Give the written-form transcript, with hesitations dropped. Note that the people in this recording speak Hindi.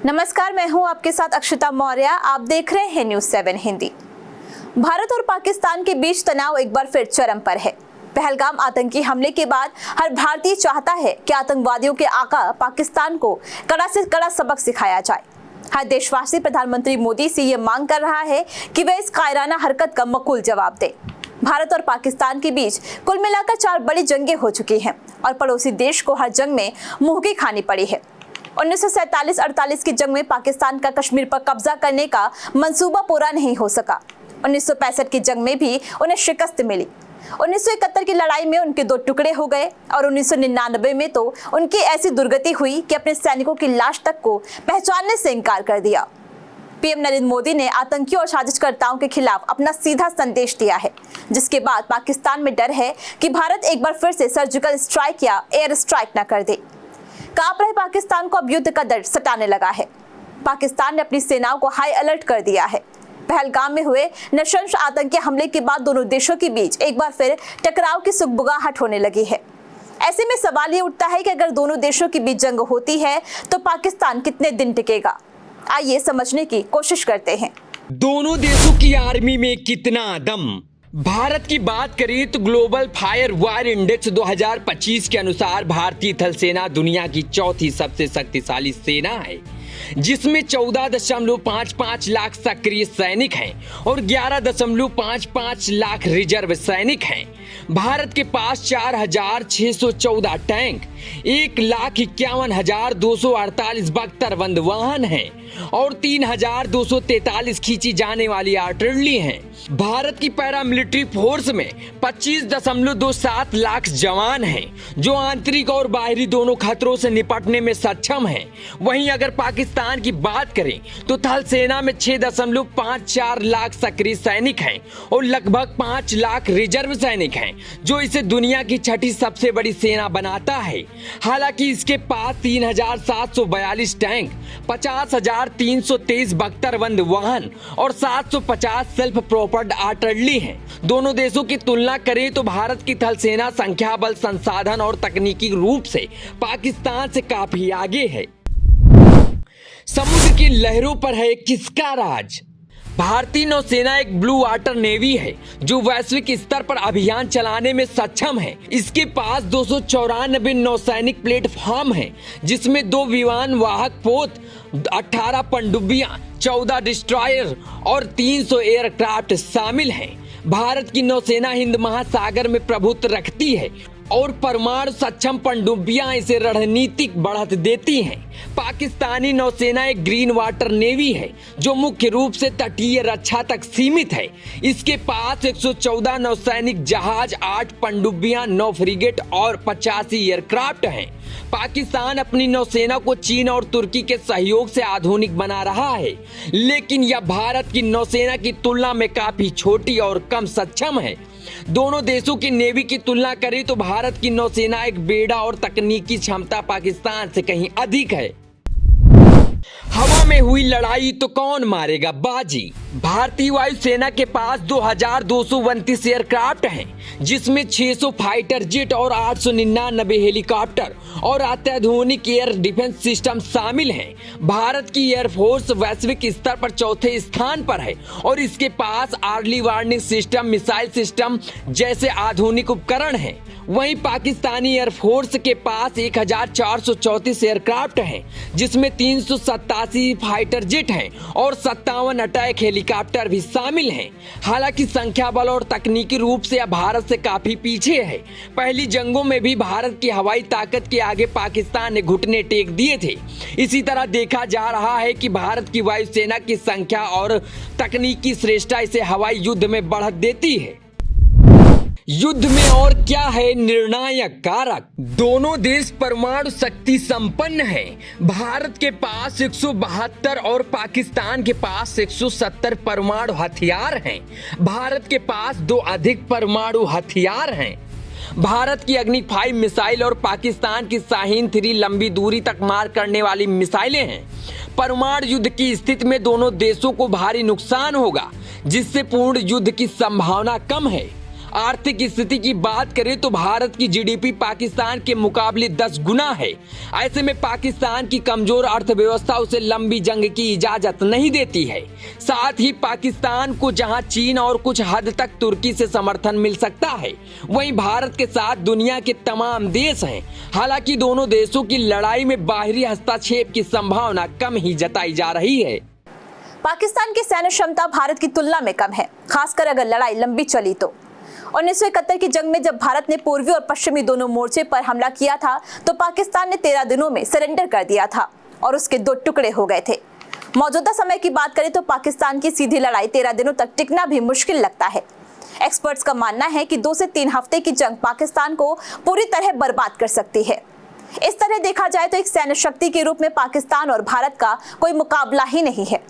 नमस्कार, मैं हूं आपके साथ अक्षता मौर्य। आप देख रहे हैं न्यूज़ 7 हिंदी। भारत और पाकिस्तान के बीच तनाव एक बार फिर चरम पर है। पहलगाम आतंकी हमले के बाद हर भारतीय चाहता है कि आतंकवादियों के आका पाकिस्तान को कड़ा से कड़ा सबक सिखाया जाए। हर देशवासी प्रधानमंत्री मोदी से ये मांग कर रहा है कि वे इस कायराना हरकत का मकूल जवाब दे। भारत और पाकिस्तान के बीच कुल मिलाकर 4 बड़ी जंगें हो चुकी हैं और पड़ोसी देश को हर जंग में मुंहकी खानी पड़ी है। 1947-48 की जंग में पाकिस्तान का कश्मीर पर कब्जा करने का मंसूबा पूरा नहीं हो सका। 1965 की जंग में भी उन्हें शिकस्त मिली। 1971 की लड़ाई में उनके 2 टुकड़े हो गए और 1999 में तो उनकी ऐसी दुर्गति हुई कि अपने सैनिकों की लाश तक को पहचानने से इनकार कर दिया। पीएम नरेंद्र मोदी ने आतंकियों और साजिशकर्ताओं के खिलाफ अपना सीधा संदेश दिया है, जिसके बाद पाकिस्तान में डर है कि भारत एक बार फिर से सर्जिकल स्ट्राइक या एयर स्ट्राइक न कर दे। कांप रहे पाकिस्तान को अब युद्ध का डर सताने लगा है। पाकिस्तान ने अपनी सेनाओं को हाई अलर्ट कर दिया है। पहलगाम में हुए नृशंस आतंकी हमले के बाद दोनों देशों के बीच एक बार फिर टकराव की सुगबुगाहट होने लगी है। ऐसे में सवाल ये उठता है कि अगर दोनों देशों के बीच जंग होती है तो पाकिस्तान कितने दिन टिकेगा। आइए समझने की कोशिश करते हैं। दोनों देशों की आर्मी में कितना दम। भारत की बात करें तो ग्लोबल फायर वार इंडेक्स 2025 के अनुसार भारतीय थल सेना दुनिया की चौथी सबसे शक्तिशाली सेना है, जिसमें 14.55 लाख सक्रिय सैनिक हैं और 11.55 लाख रिजर्व सैनिक हैं। भारत के पास 4,614 टैंक, 1,51,248 बख्तरबंद वाहन हैं और 3,243 खींची जाने वाली आर्टिलरी हैं। भारत की पैरामिलिट्री फोर्स में 25.27 लाख जवान हैं, जो आंतरिक और बाहरी दोनों खतरों से निपटने में सक्षम हैं। वहीं अगर पाकिस्तान की बात करें तो थल सेना में 6.54 लाख सक्रिय सैनिक हैं और लगभग 5 लाख रिजर्व सैनिक हैं, जो इसे दुनिया की 6ठी सबसे बड़ी सेना बनाता है। हालांकि इसके पास 3,742 टैंक, 50,323 बख्तरबंद वाहन और 750 सेल्फ प्रोपर्ड आर्टिलरी हैं। दोनों देशों की तुलना करें तो भारत की थल सेना संख्या बल, संसाधन और तकनीकी रूप से पाकिस्तान से काफी आगे है। समुद्र की लहरों पर है किसका राज। भारतीय नौसेना एक ब्लू वाटर नेवी है जो वैश्विक स्तर पर अभियान चलाने में सक्षम है। इसके पास 294 नौसैनिक प्लेटफॉर्म हैं, जिसमें 2 विमान वाहक पोत, 18 पनडुब्बियां, 14 डिस्ट्रॉयर और 300 एयरक्राफ्ट शामिल हैं। भारत की नौसेना हिंद महासागर में प्रभुत्व रखती है और परमाणु सक्षम पनडुब्बियां इसे रणनीतिक बढ़त देती हैं। पाकिस्तानी नौसेना एक ग्रीन वाटर नेवी है जो मुख्य रूप से तटीय रक्षा तक सीमित है। इसके पास 114 नौसैनिक जहाज, 8 पनडुब्बियां, 9 फ्रिगेट और 85 एयरक्राफ्ट हैं। पाकिस्तान अपनी नौसेना को चीन और तुर्की के सहयोग से आधुनिक बना रहा है, लेकिन यह भारत की नौसेना की तुलना में काफी छोटी और कम सक्षम है। दोनों देशों की नेवी की तुलना करें तो भारत की नौसेना एक बेड़ा और तकनीकी क्षमता पाकिस्तान से कहीं अधिक है। हवा में हुई लड़ाई तो कौन मारेगा बाजी। भारतीय वायुसेना के पास 2,229 एयरक्राफ्ट हैं, जिसमें 600 फाइटर जेट और 899 हेलीकॉप्टर और अत्याधुनिक एयर डिफेंस सिस्टम शामिल हैं। भारत की एयरफोर्स वैश्विक स्तर पर 4थे स्थान पर है और इसके पास early warning system, missile system जैसे आधुनिक उपकरण हैं। वहीं पाकिस्तानी एयरफोर्स के पास 1,434 एयरक्राफ्ट हैं, जिसमें 387 फाइटर जेट हैं और 57 अटैक हेलीकॉप्टर भी शामिल हैं। हालांकि संख्या बल और तकनीकी रूप से भारत से काफी पीछे है। पहली जंगों में भी भारत की हवाई ताकत के आगे पाकिस्तान ने घुटने टेक दिए थे। इसी तरह देखा जा रहा है कि भारत की वायुसेना की संख्या और तकनीकी श्रेष्ठता इसे हवाई युद्ध में बढ़त देती है। युद्ध में और क्या है निर्णायक कारक। दोनों देश परमाणु शक्ति संपन्न हैं। भारत के पास 172 और पाकिस्तान के पास 170 परमाणु हथियार हैं। भारत के पास 2 अधिक परमाणु हथियार हैं। भारत की अग्नि 5 मिसाइल और पाकिस्तान की शाहीन 3 लंबी दूरी तक मार करने वाली मिसाइलें हैं। परमाणु युद्ध की स्थिति में दोनों देशों को भारी नुकसान होगा, जिससे पूर्ण युद्ध की संभावना कम है। आर्थिक स्थिति की बात करें तो भारत की जीडीपी पाकिस्तान के मुकाबले 10 गुना है। ऐसे में पाकिस्तान की कमजोर अर्थव्यवस्था उसे लंबी जंग की इजाजत नहीं देती है। साथ ही पाकिस्तान को जहां चीन और कुछ हद तक तुर्की से समर्थन मिल सकता है, वहीं भारत के साथ दुनिया के तमाम देश हैं। हालांकि दोनों देशों की लड़ाई में बाहरी हस्तक्षेप की संभावना कम ही जताई जा रही है। पाकिस्तान की सैन्य क्षमता भारत की तुलना में कम है, खासकर अगर लड़ाई लंबी चली तो। 1971 की जंग में जब भारत ने पूर्वी और पश्चिमी दोनों मोर्चे पर हमला किया था तो पाकिस्तान ने 13 दिनों में सरेंडर कर दिया था और उसके 2 टुकड़े हो गए थे। मौजूदा समय की बात करें तो पाकिस्तान की सीधी लड़ाई 13 दिनों तक टिकना भी मुश्किल लगता है। एक्सपर्ट्स का मानना है कि 2 से 3 हफ्ते की जंग पाकिस्तान को पूरी तरह बर्बाद कर सकती है। इस तरह देखा जाए तो एक सैन्य शक्ति के रूप में पाकिस्तान और भारत का कोई मुकाबला ही नहीं है।